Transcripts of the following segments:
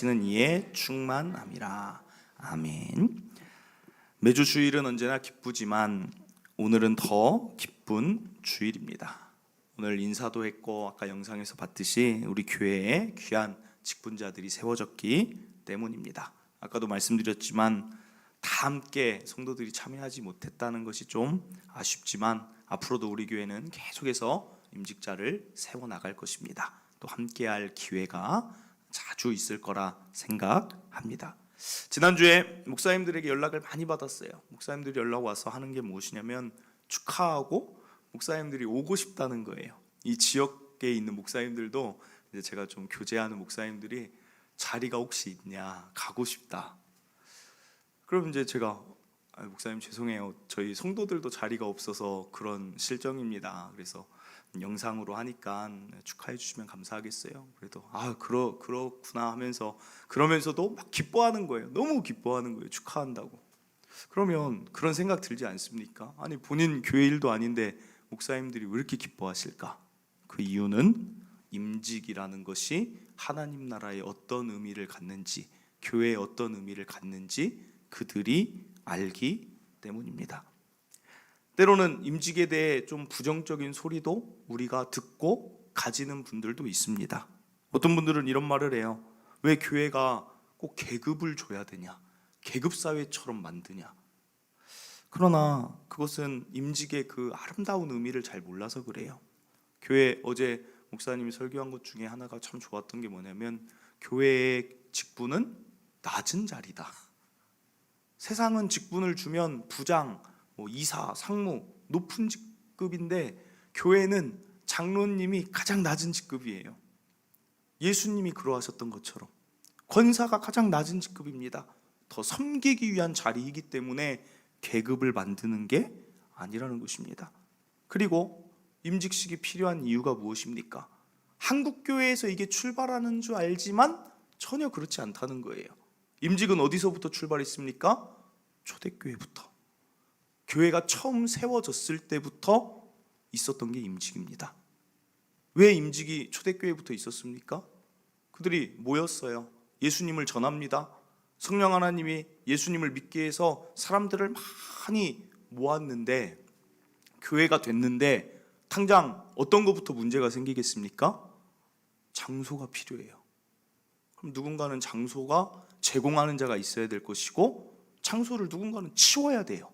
하시는 이에 충만함이라. 아멘. 매주 주일은 언제나 기쁘지만 오늘은 더 기쁜 주일입니다. 오늘 인사도 했고 아까 영상에서 봤듯이 우리 교회에 귀한 직분자들이 세워졌기 때문입니다. 아까도 말씀드렸지만 다 함께 성도들이 참여하지 못했다는 것이 좀 아쉽지만 앞으로도 우리 교회는 계속해서 임직자를 세워나갈 것입니다. 또 함께할 기회가 자주 있을 거라 생각합니다. 지난주에 목사님들에게 연락을 많이 받았어요. 목사님들이 연락 와서 하는 게 무엇이냐면 축하하고 목사님들이 오고 싶다는 거예요. 이 지역에 있는 목사님들도 이제 제가 좀 교제하는 목사님들이 자리가 혹시 있냐, 가고 싶다. 그럼 이제 제가 목사님 죄송해요. 저희 성도들도 자리가 없어서 그런 실정입니다. 그래서 영상으로 하니까 축하해 주시면 감사하겠어요. 그래도 그렇구나 하면서 그러면서도 막 기뻐하는 거예요. 너무 기뻐하는 거예요. 축하한다고. 그러면 그런 생각 들지 않습니까? 아니 본인 교회 일도 아닌데 목사님들이 왜 이렇게 기뻐하실까? 그 이유는 임직이라는 것이 하나님 나라에 어떤 의미를 갖는지, 교회에 어떤 의미를 갖는지 그들이 알기 때문입니다. 때로는 임직에 대해 좀 부정적인 소리도 우리가 듣고 가지는 분들도 있습니다. 어떤 분들은 이런 말을 해요. 왜 교회가 꼭 계급을 줘야 되냐? 계급사회처럼 만드냐? 그러나 그것은 임직의 그 아름다운 의미를 잘 몰라서 그래요. 교회 어제 목사님이 설교한 것 중에 하나가 참 좋았던 게 뭐냐면 교회의 직분은 낮은 자리다. 세상은 직분을 주면 부장, 이사, 상무, 높은 직급인데 교회는 장로님이 가장 낮은 직급이에요. 예수님이 그러하셨던 것처럼 권사가 가장 낮은 직급입니다. 더 섬기기 위한 자리이기 때문에 계급을 만드는 게 아니라는 것입니다. 그리고 임직식이 필요한 이유가 무엇입니까? 한국교회에서 이게 출발하는 줄 알지만 전혀 그렇지 않다는 거예요. 임직은 어디서부터 출발했습니까? 초대교회부터. 교회가 처음 세워졌을 때부터 있었던 게 임직입니다. 왜 임직이 초대교회부터 있었습니까? 그들이 모였어요. 예수님을 전합니다. 성령 하나님이 예수님을 믿게 해서 사람들을 많이 모았는데 교회가 됐는데 당장 어떤 것부터 문제가 생기겠습니까? 장소가 필요해요. 그럼 누군가는 장소가 제공하는 자가 있어야 될 것이고 장소를 누군가는 치워야 돼요.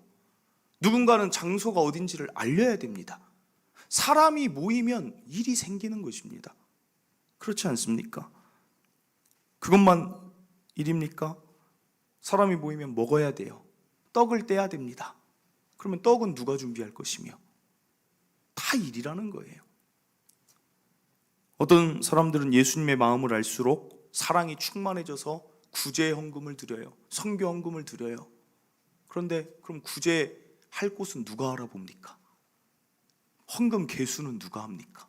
누군가는 장소가 어딘지를 알려야 됩니다. 사람이 모이면 일이 생기는 것입니다. 그렇지 않습니까? 그것만 일입니까? 사람이 모이면 먹어야 돼요. 떡을 떼야 됩니다. 그러면 떡은 누가 준비할 것이며 다 일이라는 거예요. 어떤 사람들은 예수님의 마음을 알수록 사랑이 충만해져서 구제 헌금을 드려요. 선교 헌금을 드려요. 그런데 그럼 구제할 곳은 누가 알아봅니까? 헌금 개수는 누가 합니까?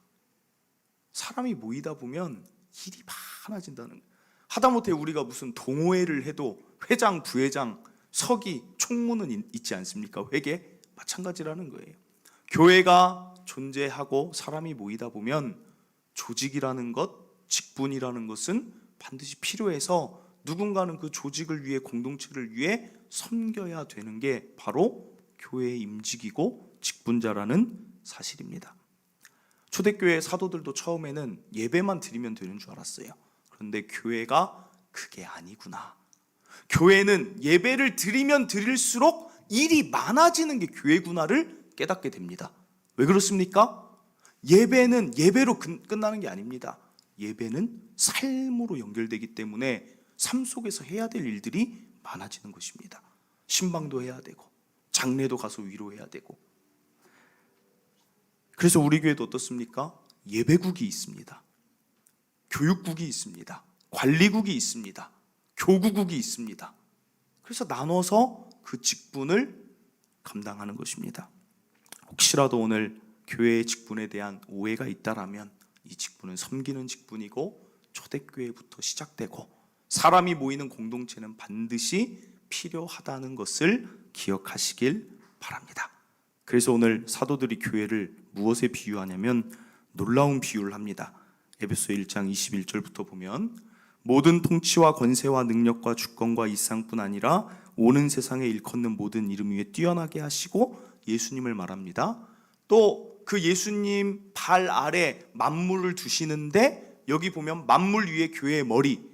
사람이 모이다 보면 일이 많아진다는 거예요. 하다못해 우리가 무슨 동호회를 해도 회장, 부회장, 서기, 총무는 있지 않습니까? 회계 마찬가지라는 거예요. 교회가 존재하고 사람이 모이다 보면 조직이라는 것, 직분이라는 것은 반드시 필요해서 누군가는 그 조직을 위해, 공동체를 위해 섬겨야 되는 게 바로 교회의 임직이고 직분자라는 사실입니다. 초대교회 사도들도 처음에는 예배만 드리면 되는 줄 알았어요. 그런데 교회가 그게 아니구나. 교회는 예배를 드리면 드릴수록 일이 많아지는 게 교회구나를 깨닫게 됩니다. 왜 그렇습니까? 예배는 예배로 끝나는 게 아닙니다. 예배는 삶으로 연결되기 때문에 삶 속에서 해야 될 일들이 많아지는 것입니다. 신방도 해야 되고 장례도 가서 위로해야 되고. 그래서 우리 교회도 어떻습니까? 예배국이 있습니다. 교육국이 있습니다. 관리국이 있습니다. 교구국이 있습니다. 그래서 나눠서 그 직분을 감당하는 것입니다. 혹시라도 오늘 교회의 직분에 대한 오해가 있다라면 이 직분은 섬기는 직분이고 초대교회부터 시작되고 사람이 모이는 공동체는 반드시 필요하다는 것을 기억하시길 바랍니다. 그래서 오늘 사도들이 교회를 무엇에 비유하냐면 놀라운 비유를 합니다. 에베소 1장 21절부터 보면 모든 통치와 권세와 능력과 주권과 이 세상뿐 아니라 오는 세상에 일컫는 모든 이름 위에 뛰어나게 하시고 예수님을 말합니다. 또 그 예수님 발 아래 만물을 두시는데 여기 보면 만물 위에 교회의 머리.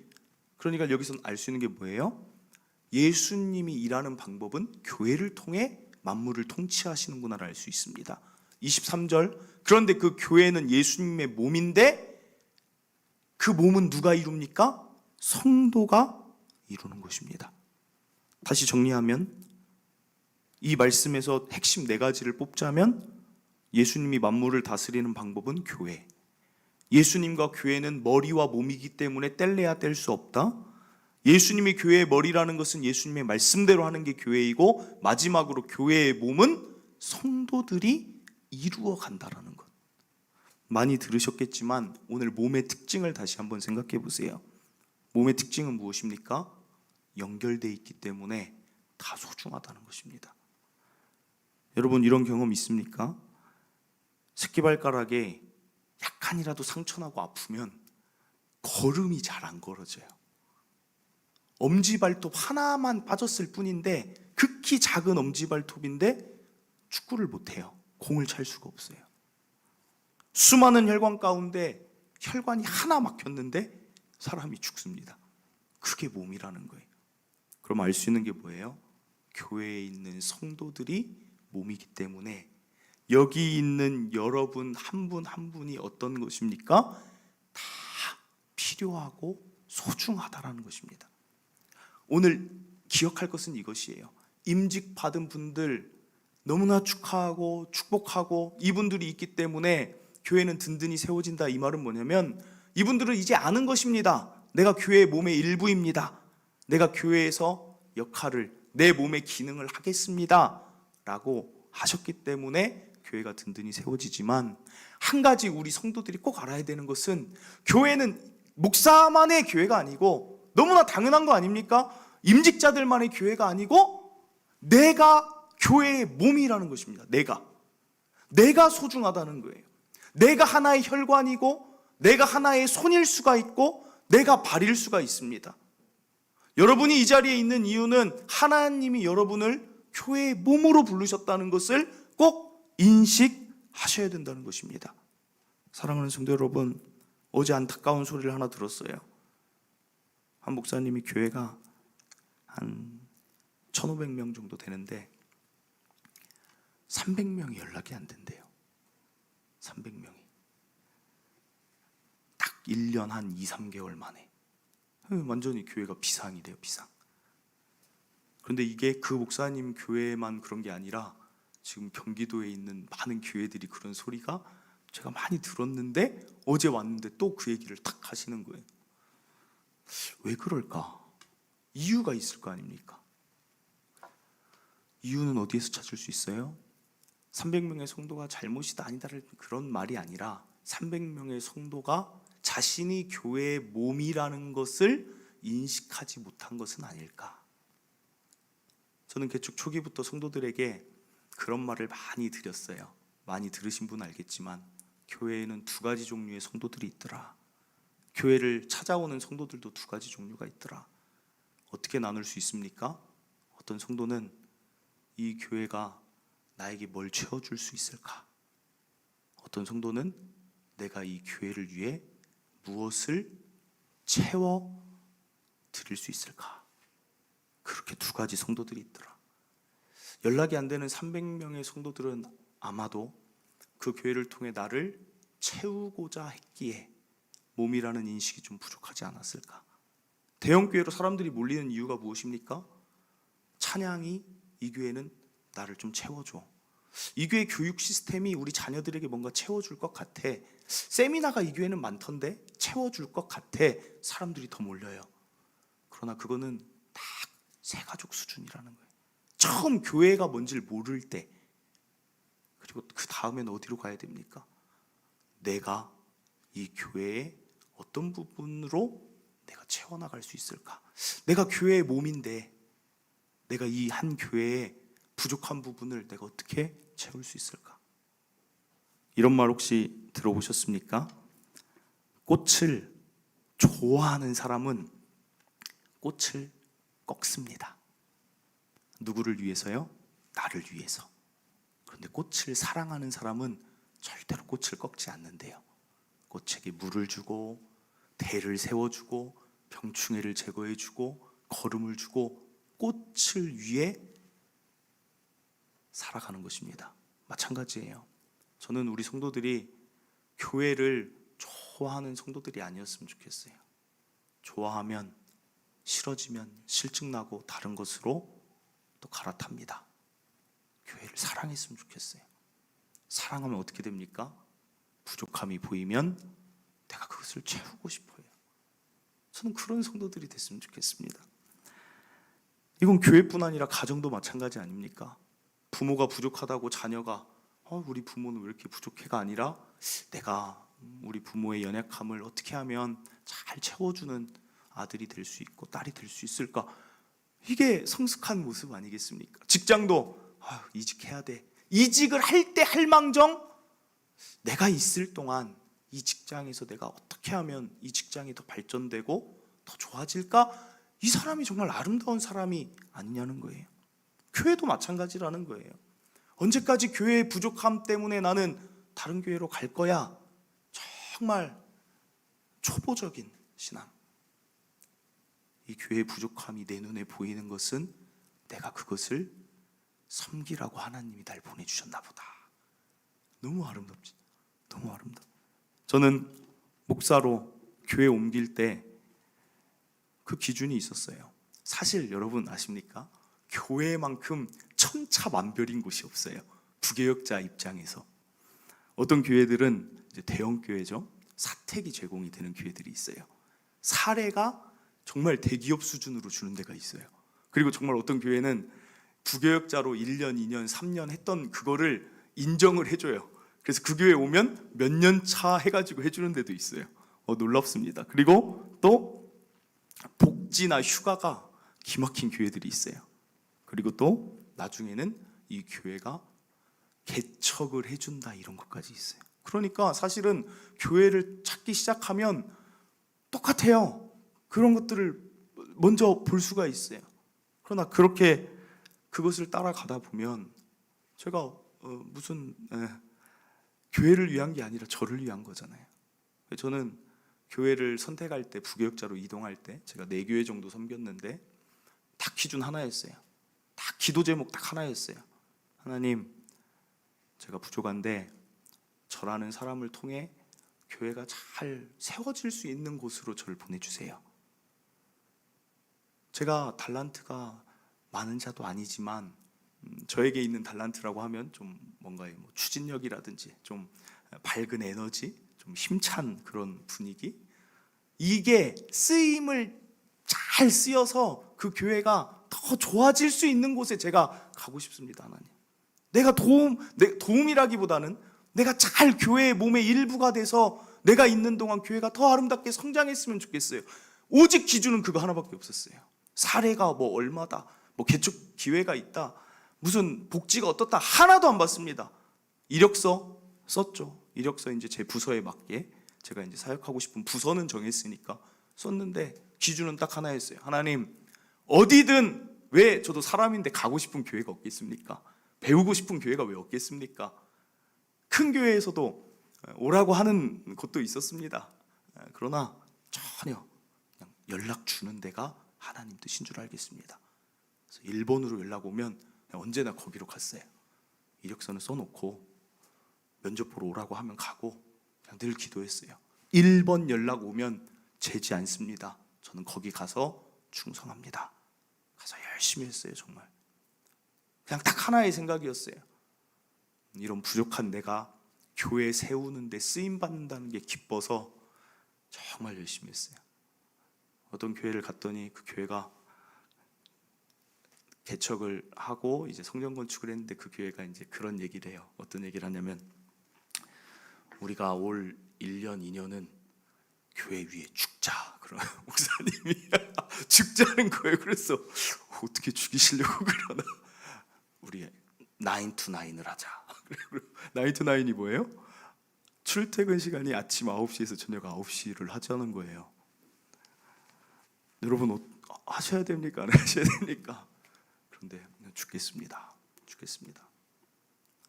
그러니까 여기서 알 수 있는 게 뭐예요? 예수님이 일하는 방법은 교회를 통해 만물을 통치하시는구나를 알 수 있습니다. 23절, 그런데 그 교회는 예수님의 몸인데 그 몸은 누가 이룹니까? 성도가 이루는 것입니다. 다시 정리하면 이 말씀에서 핵심 4가지를 뽑자면 예수님이 만물을 다스리는 방법은 교회, 예수님과 교회는 머리와 몸이기 때문에 뗄래야 뗄 수 없다. 예수님이 교회의 머리라는 것은 예수님의 말씀대로 하는 게 교회이고, 마지막으로 교회의 몸은 성도들이 이루어 간다라는 것. 많이 들으셨겠지만 오늘 몸의 특징을 다시 한번 생각해 보세요. 몸의 특징은 무엇입니까? 연결되어 있기 때문에 다 소중하다는 것입니다. 여러분, 이런 경험 있습니까? 새끼발가락에 약간이라도 상처나고 아프면 걸음이 잘 안 걸어져요. 엄지발톱 하나만 빠졌을 뿐인데, 극히 작은 엄지발톱인데 축구를 못해요. 공을 찰 수가 없어요. 수많은 혈관 가운데 혈관이 하나 막혔는데 사람이 죽습니다. 그게 몸이라는 거예요. 그럼 알 수 있는 게 뭐예요? 교회에 있는 성도들이 몸이기 때문에 여기 있는 여러분 한 분 한 분이 어떤 것입니까? 다 필요하고 소중하다라는 것입니다. 오늘 기억할 것은 이것이에요. 임직 받은 분들 너무나 축하하고 축복하고, 이분들이 있기 때문에 교회는 든든히 세워진다. 이 말은 뭐냐면 이분들은 이제 아는 것입니다. 내가 교회의 몸의 일부입니다. 내가 교회에서 역할을, 내 몸의 기능을 하겠습니다 라고 하셨기 때문에 교회가 든든히 세워지지만, 한 가지 우리 성도들이 꼭 알아야 되는 것은 교회는 목사만의 교회가 아니고, 너무나 당연한 거 아닙니까? 임직자들만의 교회가 아니고 내가 교회의 몸이라는 것입니다. 내가 소중하다는 거예요. 내가 하나의 혈관이고, 내가 하나의 손일 수가 있고, 내가 발일 수가 있습니다. 여러분이 이 자리에 있는 이유는 하나님이 여러분을 교회의 몸으로 부르셨다는 것을 꼭 인식하셔야 된다는 것입니다. 사랑하는 성도 여러분, 어제 안타까운 소리를 하나 들었어요. 한 목사님이 교회가 한 1,500명 정도 되는데 300명이 연락이 안 된대요. 300명이 딱 1년 한 2, 3개월 만에 완전히 교회가 비상이 돼요. 비상. 그런데 이게 그 목사님 교회만 그런 게 아니라 지금 경기도에 있는 많은 교회들이 그런 소리가 제가 많이 들었는데, 어제 왔는데 또 그 얘기를 탁 하시는 거예요. 왜 그럴까? 이유가 있을 거 아닙니까? 이유는 어디에서 찾을 수 있어요? 300명의 성도가 잘못이다 아니다를 그런 말이 아니라 300명의 성도가 자신이 교회의 몸이라는 것을 인식하지 못한 것은 아닐까. 저는 개척 초기부터 성도들에게 그런 말을 많이 드렸어요. 많이 들으신 분 알겠지만 교회에는 2가지 종류의 성도들이 있더라. 교회를 찾아오는 성도들도 2가지 종류가 있더라. 어떻게 나눌 수 있습니까? 어떤 성도는 이 교회가 나에게 뭘 채워줄 수 있을까? 어떤 성도는 내가 이 교회를 위해 무엇을 채워 드릴 수 있을까? 그렇게 2가지 성도들이 있더라. 연락이 안 되는 300명의 성도들은 아마도 그 교회를 통해 나를 채우고자 했기에 몸이라는 인식이 좀 부족하지 않았을까? 대형교회로 사람들이 몰리는 이유가 무엇입니까? 찬양이 이 교회는 나를 좀 채워줘. 이 교회 교육 시스템이 우리 자녀들에게 뭔가 채워줄 것 같아. 세미나가 이 교회는 많던데 채워줄 것 같아. 사람들이 더 몰려요. 그러나 그거는 딱 새가족 수준이라는 거예요. 처음 교회가 뭔지를 모를 때, 그리고 그 다음엔 어디로 가야 됩니까? 내가 이 교회의 어떤 부분으로 내가 채워나갈 수 있을까? 내가 교회의 몸인데 내가 이 한 교회의 부족한 부분을 내가 어떻게 채울 수 있을까? 이런 말 혹시 들어보셨습니까? 꽃을 좋아하는 사람은 꽃을 꺾습니다. 누구를 위해서요? 나를 위해서. 그런데 꽃을 사랑하는 사람은 절대로 꽃을 꺾지 않는데요. 꽃에게 물을 주고 대를 세워주고 병충해를 제거해주고 거름을 주고 꽃을 위해 살아가는 것입니다. 마찬가지예요. 저는 우리 성도들이 교회를 좋아하는 성도들이 아니었으면 좋겠어요. 좋아하면 싫어지면 실증나고 다른 것으로 또 갈아탑니다. 교회를 사랑했으면 좋겠어요. 사랑하면 어떻게 됩니까? 부족함이 보이면 내가 그것을 채우고 싶어요. 저는 그런 성도들이 됐으면 좋겠습니다. 이건 교회뿐 아니라 가정도 마찬가지 아닙니까? 부모가 부족하다고 자녀가 우리 부모는 왜 이렇게 부족해가 아니라 내가 우리 부모의 연약함을 어떻게 하면 잘 채워주는 아들이 될 수 있고 딸이 될 수 있을까? 이게 성숙한 모습 아니겠습니까? 직장도 이직해야 돼. 이직을 할 때 할망정 내가 있을 동안 이 직장에서 내가 어떻게 하면 이 직장이 더 발전되고 더 좋아질까? 이 사람이 정말 아름다운 사람이 아니냐는 거예요. 교회도 마찬가지라는 거예요. 언제까지 교회의 부족함 때문에 나는 다른 교회로 갈 거야? 정말 초보적인 신앙. 이 교회의 부족함이 내 눈에 보이는 것은 내가 그것을 섬기라고 하나님이 날 보내주셨나 보다. 너무 아름답지. 너무 아름다워. 저는 목사로 교회 옮길 때 그 기준이 있었어요. 사실 여러분 아십니까? 교회만큼 천차만별인 곳이 없어요. 부교역자 입장에서. 어떤 교회들은 이제 대형 교회죠. 사택이 제공이 되는 교회들이 있어요. 사례가 정말 대기업 수준으로 주는 데가 있어요. 그리고 정말 어떤 교회는 부교역자로 1년, 2년, 3년 했던 그거를 인정을 해줘요. 그래서 그 교회 오면 몇 년 차 해가지고 해주는 데도 있어요. 놀랍습니다. 그리고 또 복지나 휴가가 기막힌 교회들이 있어요. 그리고 또 나중에는 이 교회가 개척을 해준다 이런 것까지 있어요. 그러니까 사실은 교회를 찾기 시작하면 똑같아요. 그런 것들을 먼저 볼 수가 있어요. 그러나 그렇게 그것을 따라가다 보면 제가 교회를 위한 게 아니라 저를 위한 거잖아요. 저는 교회를 선택할 때 부교역자로 이동할 때 제가 4교회 정도 섬겼는데 딱 기준 하나였어요. 딱 기도 제목 딱 하나였어요. 하나님, 제가 부족한데 저라는 사람을 통해 교회가 잘 세워질 수 있는 곳으로 저를 보내주세요. 제가 달란트가 많은 자도 아니지만 저에게 있는 달란트라고 하면 좀 뭔가의 추진력이라든지 좀 밝은 에너지, 좀 힘찬 그런 분위기, 이게 쓰임을 잘 쓰여서 그 교회가 더 좋아질 수 있는 곳에 제가 가고 싶습니다. 하나님, 내가 도움이라기보다는 내가 잘 교회의 몸의 일부가 돼서 내가 있는 동안 교회가 더 아름답게 성장했으면 좋겠어요. 오직 기준은 그거 하나밖에 없었어요. 사례가 얼마다, 개척 기회가 있다, 무슨 복지가 어떻다, 하나도 안 봤습니다. 이력서 썼죠. 이력서 이제 제 부서에 맞게 제가 이제 사역하고 싶은 부서는 정했으니까 썼는데 기준은 딱 하나였어요. 하나님, 어디든, 왜 저도 사람인데 가고 싶은 교회가 없겠습니까? 배우고 싶은 교회가 왜 없겠습니까? 큰 교회에서도 오라고 하는 곳도 있었습니다. 그러나 전혀 그냥 연락 주는 데가 하나님 뜻인 줄 알겠습니다. 그래서 일본으로 연락 오면 언제나 거기로 갔어요. 이력서는 써놓고 면접 보러 오라고 하면 가고 그냥 늘 기도했어요. 1번 연락 오면 재지 않습니다. 저는 거기 가서 충성합니다. 가서 열심히 했어요. 정말 그냥 딱 하나의 생각이었어요. 이런 부족한 내가 교회 세우는데 쓰임받는다는 게 기뻐서 정말 열심히 했어요. 어떤 교회를 갔더니 그 교회가 개척을 하고 이제 성전 건축을 했는데 그 교회가 이제 그런 얘기를 해요. 어떤 얘기를 하냐면, 우리가 올 1년, 2년은 교회 위에 죽자. 그런 목사님이 죽자는 거예요. 그래서 어떻게 죽이시려고 그러나, 우리 9 to 9을 하자. 9 to 9이 뭐예요? 출퇴근 시간이 아침 9시에서 저녁 9시를 하자는 거예요. 여러분 하셔야 됩니까? 안 하셔야 됩니까? 그런데 죽겠습니다.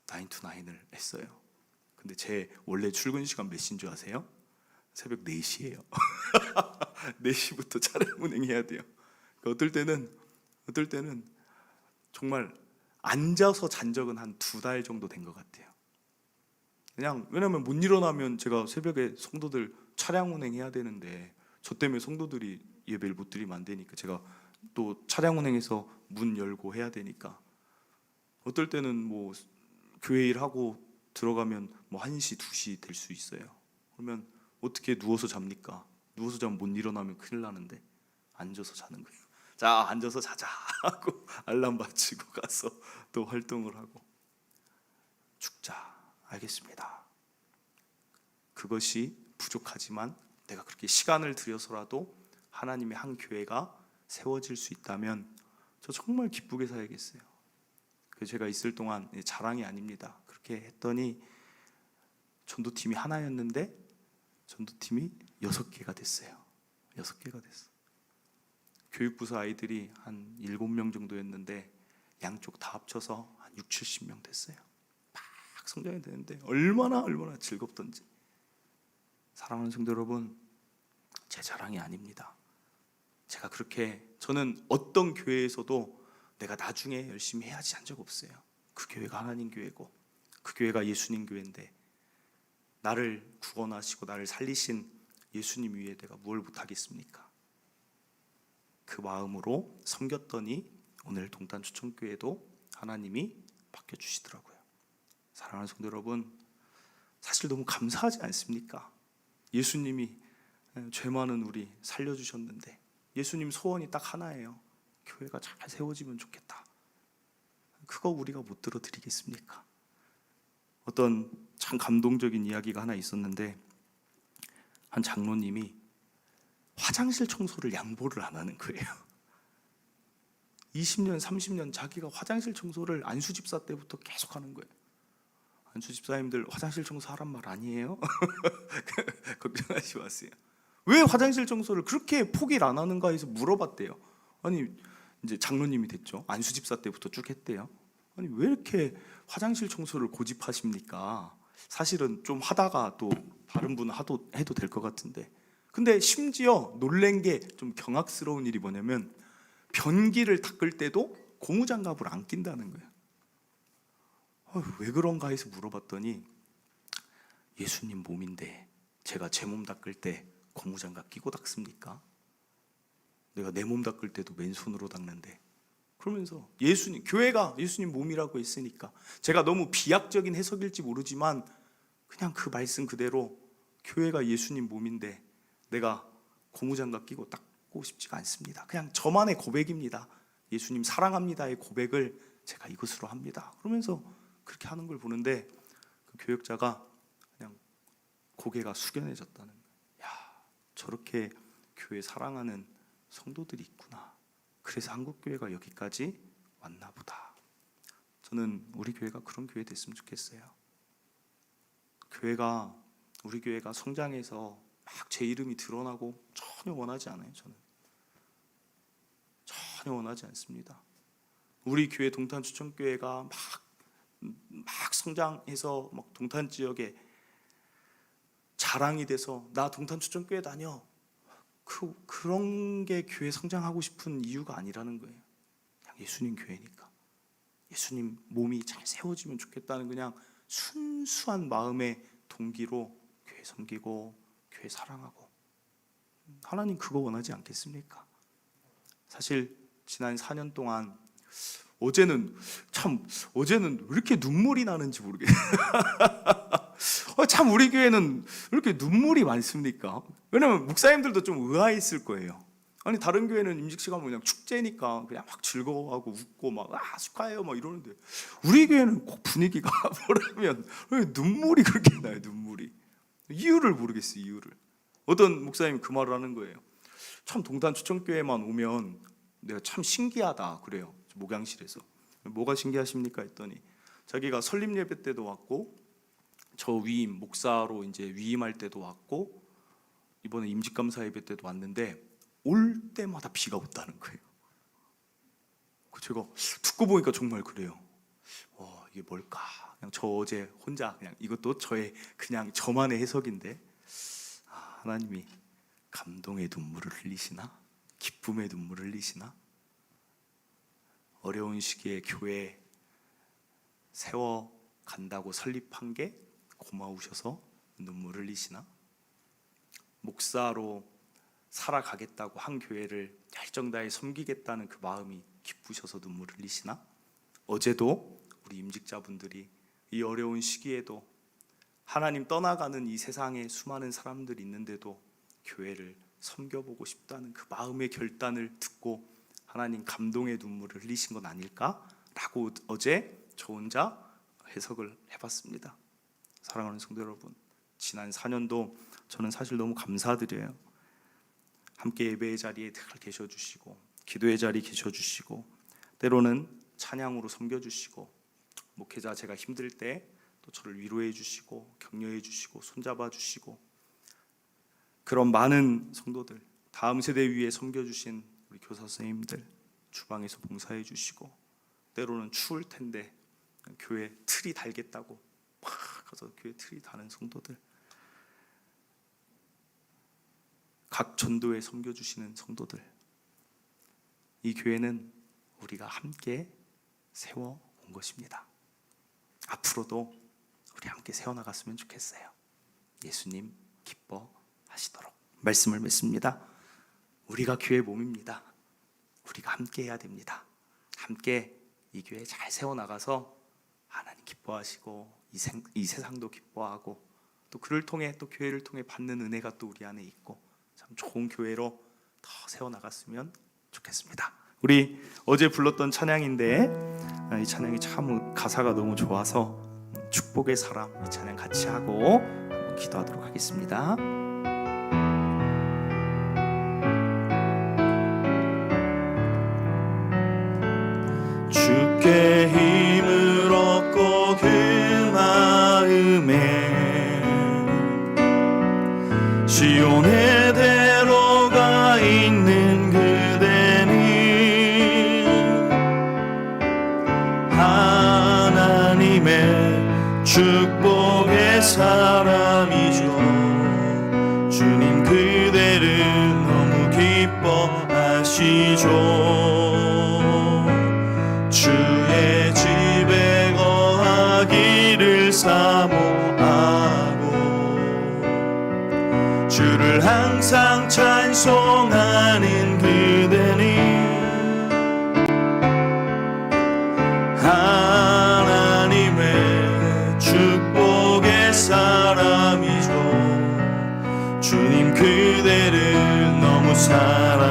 9 to 9을 했어요. 근데 제 원래 출근 시간 몇 시인 줄 아세요? 새벽 4시예요. 4시부터 차량 운행해야 돼요. 어떨 때는 정말 앉아서 잔 적은 한 2달 정도 된 것 같아요. 그냥 왜냐면 못 일어나면 제가 새벽에 성도들 차량 운행해야 되는데 저 때문에 성도들이 예배를 못 드리면 안 되니까 제가 또 차량 운행해서 문 열고 해야 되니까 어떨 때는 뭐 교회 일하고 들어가면 뭐 1시, 2시 될 수 있어요. 그러면 어떻게 누워서 잡니까? 누워서 자면 못 일어나면 큰일 나는데 앉아서 자는 거예요. 자, 앉아서 자자 하고 알람 맞추고 가서 또 활동을 하고 죽자. 알겠습니다. 그것이 부족하지만 내가 그렇게 시간을 들여서라도 하나님의 한 교회가 세워질 수 있다면 저 정말 기쁘게 살겠어요. 그래서 제가 있을 동안 자랑이 아닙니다. 그렇게 했더니 전도팀이 하나였는데 전도팀이 6개가 됐어요. 6개가 됐어요. 교육부서 아이들이 한 7명 정도였는데 양쪽 다 합쳐서 한 6, 70명 됐어요. 막 성장이 되는데 얼마나 즐겁던지. 사랑하는 성도 여러분, 제 자랑이 아닙니다. 제가 그렇게 저는 어떤 교회에서도 내가 나중에 열심히 해야지 한 적 없어요. 그 교회가 하나님 교회고 그 교회가 예수님 교회인데 나를 구원하시고 나를 살리신 예수님 위에 내가 뭘 못하겠습니까? 그 마음으로 섬겼더니 오늘 동탄 추천교회도 하나님이 바뀌어주시더라고요. 사랑하는 성도 여러분, 사실 너무 감사하지 않습니까? 예수님이 죄 많은 우리 살려주셨는데 예수님 소원이 딱 하나예요. 교회가 잘 세워지면 좋겠다. 그거 우리가 못 들어드리겠습니까? 어떤 참 감동적인 이야기가 하나 있었는데 한 장로님이 화장실 청소를 양보를 안 하는 거예요. 20년, 30년 자기가 화장실 청소를 안수 집사 때부터 계속 하는 거예요. 안수 집사님들 화장실 청소하란 말 아니에요? 걱정하지 마세요. 왜 화장실 청소를 그렇게 포기를 안 하는가 해서 물어봤대요. 아니 이제 장로님이 됐죠. 안수 집사 때부터 쭉 했대요. 아니 왜 이렇게 화장실 청소를 고집하십니까? 사실은 좀 하다가 또 다른 분 해도 될 것 같은데. 근데 심지어 놀란 게 좀 경악스러운 일이 뭐냐면 변기를 닦을 때도 고무장갑을 안 낀다는 거예요. 왜 그런가 해서 물어봤더니 예수님 몸인데 제가 제 몸 닦을 때 고무장갑 끼고 닦습니까? 내가 내 몸 닦을 때도 맨손으로 닦는데. 그러면서 예수님, 교회가 예수님 몸이라고 했으니까 제가 너무 비약적인 해석일지 모르지만 그냥 그 말씀 그대로 교회가 예수님 몸인데 내가 고무장갑 끼고 닦고 싶지가 않습니다. 그냥 저만의 고백입니다. 예수님 사랑합니다의 고백을 제가 이것으로 합니다. 그러면서 그렇게 하는 걸 보는데 그 교역자가 그냥 고개가 숙연해졌다는 거예요. 야, 저렇게 교회 사랑하는 성도들이 있구나. 그래서 한국교회가 여기까지 왔나 보다. 저는 우리 교회가 그런 교회 됐으면 좋겠어요. 우리 교회가 성장해서 막 제 이름이 드러나고 전혀 원하지 않아요. 저는 전혀 원하지 않습니다. 우리 교회 동탄 추천교회가 막 성장해서 막 동탄 지역에 자랑이 돼서 나 동탄 추천교회 다녀. 그런 게 교회 성장하고 싶은 이유가 아니라는 거예요. 그냥 예수님 교회니까 예수님 몸이 잘 세워지면 좋겠다는 그냥 순수한 마음의 동기로 교회 섬기고 교회 사랑하고. 하나님 그거 원하지 않겠습니까? 사실 지난 4년 동안 어제는 왜 이렇게 눈물이 나는지 모르겠어요. 참 우리 교회는 왜 이렇게 눈물이 많습니까? 왜냐면 목사님들도 좀 의아했을 거예요. 아니 다른 교회는 임직시간 그냥 축제니까 그냥 막 즐거워하고 웃고 막 축하해요 막 이러는데 우리 교회는 꼭 분위기가 뭐라면 왜 눈물이 그렇게 나요. 눈물이. 이유를 모르겠어요. 이유를. 어떤 목사님이 그 말을 하는 거예요. 참 동탄 추천교회만 오면 내가 참 신기하다 그래요. 목양실에서. 뭐가 신기하십니까 했더니 자기가 설립 예배 때도 왔고 저 위임 목사로 이제 위임할 때도 왔고 이번에 임직감사 예배 때도 왔는데 올 때마다 비가 온다는 거예요. 제가 듣고 보니까 정말 그래요. 이게 뭘까? 그냥 저 어제 혼자 그냥 이것도 그냥 저만의 해석인데, 하나님이 감동의 눈물을 흘리시나? 기쁨의 눈물을 흘리시나? 어려운 시기에 교회 세워 간다고 설립한 게 고마우셔서 눈물 흘리시나? 목사로 살아가겠다고 한 교회를 열정 다해 섬기겠다는 그 마음이 기쁘셔서 눈물 흘리시나? 어제도 우리 임직자분들이 이 어려운 시기에도 하나님 떠나가는 이 세상에 수많은 사람들이 있는데도 교회를 섬겨보고 싶다는 그 마음의 결단을 듣고 하나님 감동의 눈물을 흘리신 건 아닐까라고 어제 저 혼자 해석을 해봤습니다. 사랑하는 성도 여러분, 지난 4년도 저는 사실 너무 감사드려요. 함께 예배의 자리에 늘 계셔주시고 기도의 자리에 계셔주시고 때로는 찬양으로 섬겨주시고 목회자 제가 힘들 때 또 저를 위로해 주시고 격려해 주시고 손잡아 주시고 그런 많은 성도들, 다음 세대 위에 섬겨주신 우리 교사 선생님들, 주방에서 봉사해 주시고 때로는 추울 텐데 교회 틀이 달겠다고 막 가서 교회 틀이 다는 성도들, 각 전도에 섬겨주시는 성도들, 이 교회는 우리가 함께 세워온 것입니다. 앞으로도 우리 함께 세워나갔으면 좋겠어요. 예수님 기뻐하시도록. 말씀을 맺습니다. 우리가 교회 몸입니다. 우리가 함께 해야 됩니다. 함께 이 교회 잘 세워나가서 하나님 기뻐하시고 이 세상도 기뻐하고 또 그를 통해 또 교회를 통해 받는 은혜가 또 우리 안에 있고 참 좋은 교회로 더 세워나갔으면 좋겠습니다. 우리 어제 불렀던 찬양인데 이 찬양이 참 가사가 너무 좋아서 축복의 사람 이 찬양 같이 하고 한번 기도하도록 하겠습니다. 주께 힘을 얻고 그 마음에 시온의 대로가 있는 그대는 하나님의 축복의 사람이죠. 주님 그대를 너무 기뻐하시죠. 주의 집에 거하기를 사모하고 주를 항상 찬송하는 그대는 하나님의 축복의 사람이죠. 주님 그대를 너무 사랑하시죠.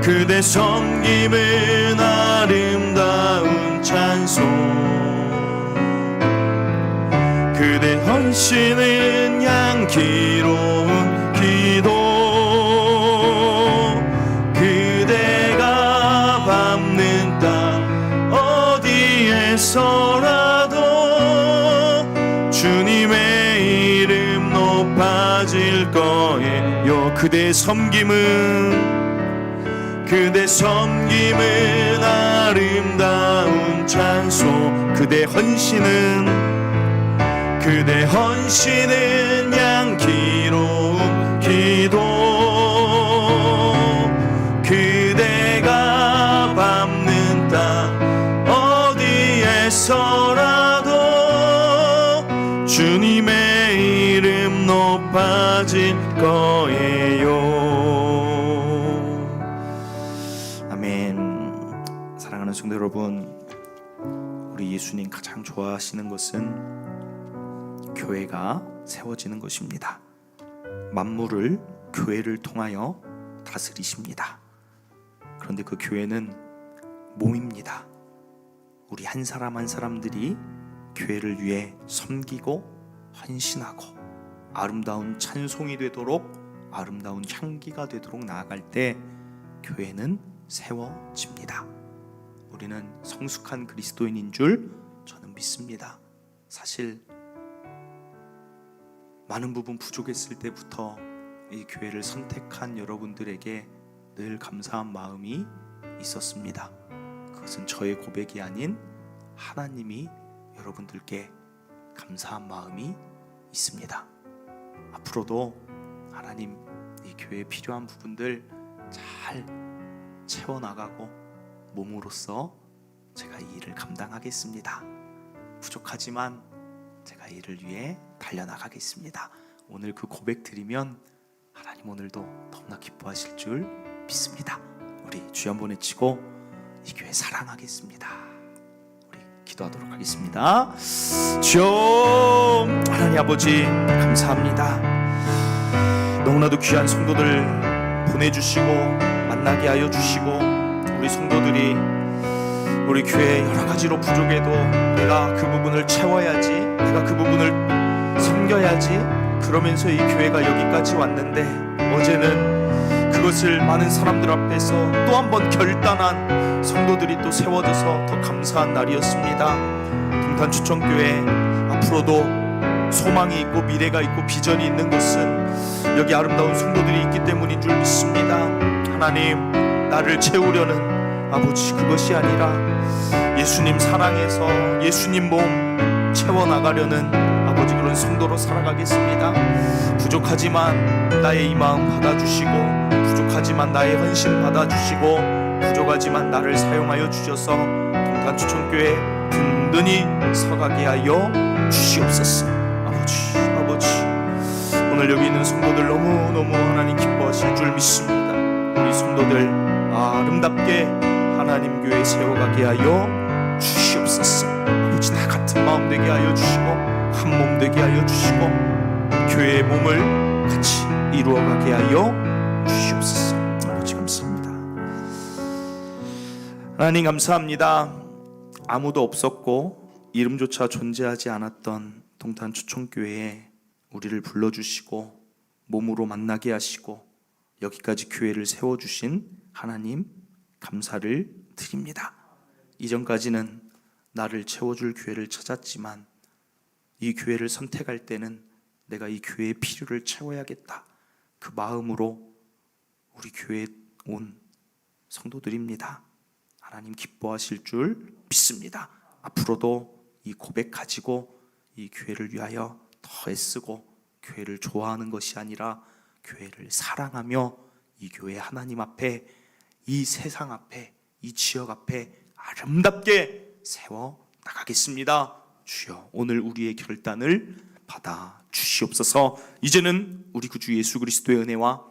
그대 섬김은 아름다운 찬송, 그대 헌신은 향기로운 기도, 그대가 밟는 땅 어디에서라도 주님의 이름 높아질 거예요. 그대 섬김은 아름다운 찬송, 그대 헌신은 향기로운 기도, 그대가 밟는 땅 어디에서라도 주님의 이름 높아질 거예요. 사랑하는 성도 여러분, 우리 예수님 가장 좋아하시는 것은 교회가 세워지는 것입니다. 만물을 교회를 통하여 다스리십니다. 그런데 그 교회는 몸입니다. 우리 한 사람 한 사람들이 교회를 위해 섬기고 헌신하고 아름다운 찬송이 되도록, 아름다운 향기가 되도록 나아갈 때 교회는 세워집니다. 우리는 성숙한 그리스도인인 줄 저는 믿습니다. 사실 많은 부분 부족했을 때부터 이 교회를 선택한 여러분들에게 늘 감사한 마음이 있었습니다. 그것은 저의 고백이 아닌 하나님이 여러분들께 감사한 마음이 있습니다. 앞으로도 하나님 이 교회에 필요한 부분들 잘 채워나가고 몸으로써 제가 이 일을 감당하겠습니다. 부족하지만 제가 이 일을 위해 달려나가겠습니다. 오늘 그 고백 드리면 하나님 오늘도 너무나 기뻐하실 줄 믿습니다. 우리 주여 한번 외치고 이 교회 사랑하겠습니다. 우리 기도하도록 하겠습니다. 주여 하나님 아버지 감사합니다. 너무나도 귀한 성도들 보내주시고 만나게 하여 주시고 우리 성도들이 우리 교회 여러 가지로 부족해도 내가 그 부분을 채워야지, 내가 그 부분을 섬겨야지, 그러면서 이 교회가 여기까지 왔는데 어제는 그것을 많은 사람들 앞에서 또 한 번 결단한 성도들이 또 세워져서 더 감사한 날이었습니다. 동탄추천교회 앞으로도 소망이 있고 미래가 있고 비전이 있는 것은 여기 아름다운 성도들이 있기 때문인 줄 믿습니다. 하나님 나를 채우려는 아버지 그것이 아니라 예수님 사랑해서 예수님 몸 채워나가려는 아버지 그런 성도로 살아가겠습니다. 부족하지만 나의 이 마음 받아주시고 부족하지만 나의 헌신 받아주시고 부족하지만 나를 사용하여 주셔서 동탄추천교회 든든히 서가게 하여 주시옵소서. 아버지 오늘 여기 있는 성도들 너무너무 하나님 기뻐하실 줄 믿습니다. 우리 성도들 아름답게 하나님 교회 세워가게 하여 주시옵소서. 아버지 다 같은 마음 되게 하여 주시고 한 몸 되게 하여 주시고 교회의 몸을 같이 이루어가게 하여 주시옵소서. 아버지 감사합니다. 하나님 감사합니다. 아무도 없었고 이름조차 존재하지 않았던 동탄추천교회에 우리를 불러주시고 몸으로 만나게 하시고 여기까지 교회를 세워주신 하나님 감사를 드립니다. 이전까지는 나를 채워줄 교회를 찾았지만 이 교회를 선택할 때는 내가 이 교회의 필요를 채워야겠다. 그 마음으로 우리 교회에 온 성도들입니다. 하나님 기뻐하실 줄 믿습니다. 앞으로도 이 고백 가지고 이 교회를 위하여 더 애쓰고 교회를 좋아하는 것이 아니라 교회를 사랑하며 이 교회 하나님 앞에 이 세상 앞에 이 지역 앞에 아름답게 세워 나가겠습니다. 주여 오늘 우리의 결단을 받아 주시옵소서. 이제는 우리 구주 예수 그리스도의 은혜와